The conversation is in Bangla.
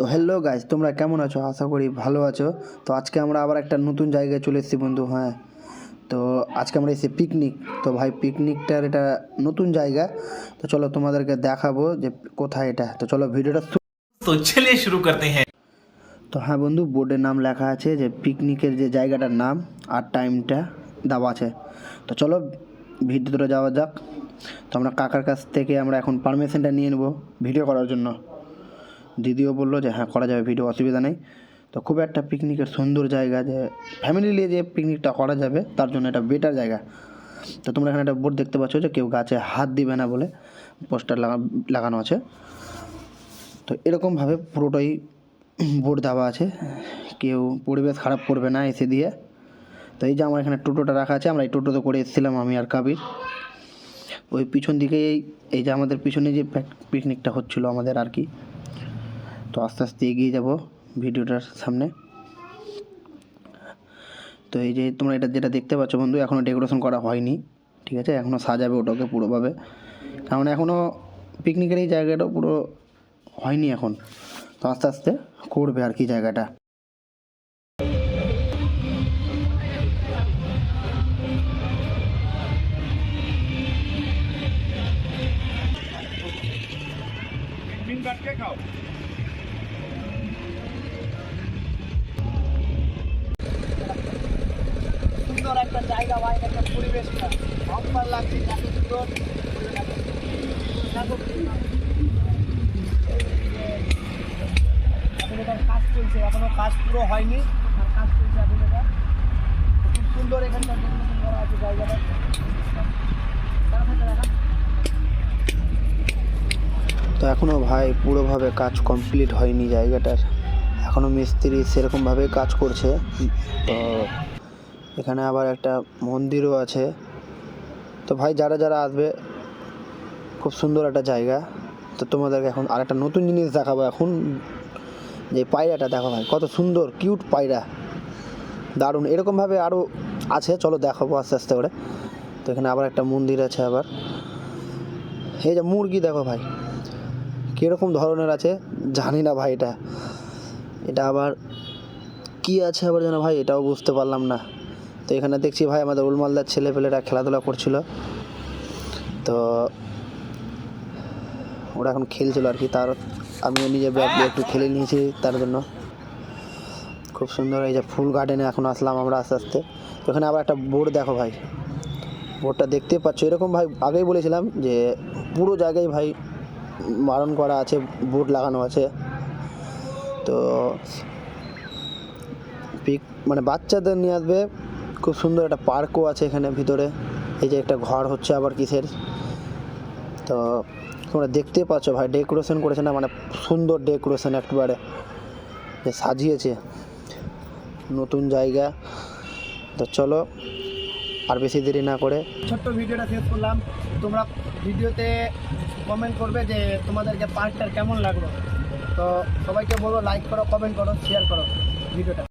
তো হ্যালো গাইস, তোমরা কেমন আছো? আশা করি ভালো আছো। তো আজকে আমরা আবার একটা নতুন জায়গায় চলে এসেছি বন্ধু। হ্যাঁ, তো আজকে আমরা এসেছি পিকনিক। তো ভাই পিকনিকটার এটা নতুন জায়গা। তো চলো তোমাদেরকে দেখাবো যে কোথায় এটা। তো চলো ভিডিওটা तो चलिए शुरू करते हैं। তো হ্যাঁ বন্ধু, বোর্ডের নাম লেখা আছে যে পিকনিকের যে জায়গাটার নাম আর টাইমটা দেওয়া আছে। তো চলো ভিডিওতে যাওয়া যাক। তো আমরা কাকার কাছ থেকে আমরা এখন পারমিশনটা নিয়ে নেবো ভিডিও করার জন্য। দিদিও বললো যে হ্যাঁ করা যাবে, ভিডিও অসুবিধা নেই। তো খুব একটা পিকনিকের সুন্দর জায়গা, যে ফ্যামিলি নিয়ে যে পিকনিকটা করা যাবে তার জন্য এটা বেটার জায়গা। তো তোমরা এখানে একটা বোর্ড দেখতে পাচ্ছ যে কেউ গাছে হাত দিবে না বলে পোস্টার লাগানো আছে। তো এরকমভাবে পুরোটাই বোর্ড দেওয়া আছে, কেউ পরিবেশ খারাপ করবে না এসে দিয়ে। তো এই যে আমার এখানে টোটোটা রাখা আছে, আমরা এই টোটোতে করে এসেছিলাম আমি আর কাবির। ওই পিছন দিকে এই যে আমাদের পিছনে যে পিকনিকটা হচ্ছিলো আমাদের আর কি। তো আস্তে আস্তে এগিয়ে যাব ভিডিওটার সামনে। তো এই যে তোমরা এটা যেটা দেখতে পাচ্ছ বন্ধু, এখনও ডেকোরেশন করা হয়নি, ঠিক আছে? এখনও সাজাবে ওটাকে পুরোভাবে, কারণ এখনও পিকনিকের এই জায়গাটা পুরো হয়নি এখন। তো আস্তে আস্তে করবে আর কি জায়গাটা। সুন্দর একটা জায়গা ভাই, একটা পরিবেশটা ভালো লাগছে, এত সুন্দর। এখন এটার কাজ চলছে, এখনো কাজ পুরো হয়নি, আর কাজ চলছে এখন। এটা খুব সুন্দর এখানকার ডেকোরেশন করা আছে জায়গাটা। তো এখনও ভাই পুরোভাবে কাজ কমপ্লিট হয়নি জায়গাটার, এখনও মিস্ত্রি সেরকমভাবে কাজ করছে। তো এখানে আবার একটা মন্দিরও আছে। তো ভাই যারা যারা আসবে, খুব সুন্দর একটা জায়গা। তো তোমাদেরকে এখন আর একটা নতুন জিনিস দেখাবো। এখন যে পায়রাটা দেখো ভাই, কত সুন্দর কিউট পায়রা, দারুণ। এরকমভাবে আরও আছে, চলো দেখাবো আস্তে আস্তে করে। তো এখানে আবার একটা মন্দির আছে আবার। এই যে মুরগি দেখো ভাই, কীরকম ধরনের আছে জানি না ভাই। এটা আবার কি আছে আবার যেন ভাই, এটাও বুঝতে পারলাম না। তো এখানে দেখছি ভাই আমাদের উলমালদার ছেলেপেলেরা খেলাধুলা করছিল। তো ওরা এখন খেলছিল আর কি, তার আমিও নিজে ব্যাগ দিয়ে একটু খেলে নিয়েছি তার জন্য। খুব সুন্দর। এই যে ফুল গার্ডেনে এখন আসলাম আমরা আস্তে আস্তে। তো এখানে আবার একটা বোর্ড দেখো ভাই, বোর্ডটা দেখতে পাচ্ছ এরকম ভাই। আগেই বলেছিলাম যে পুরো জায়গায় ভাই বারণ করা আছে, বোর্ড লাগানো আছে। তো মানে বাচ্চাদের নিয়ে আসবে। খুব সুন্দর একটা পার্কও আছে এখানে ভিতরে। এই যে একটা ঘর হচ্ছে আবার কিসের, তো তোমরা দেখতে পাচ্ছ ভাই ডেকোরেশন করেছে না, মানে সুন্দর ডেকোরেশন একবারে যে সাজিয়েছে। নতুন জায়গা। তো চলো আর বেশি দেরি না করে ছোট্ট ভিডিওটা শেষ করলাম। তোমরা ভিডিওতে কমেন্ট করবে যে তোমাদেরকে পার্কটা কেমন লাগলো। তো সবাইকে বলো লাইক করো, কমেন্ট করো, শেয়ার করো ভিডিওটা।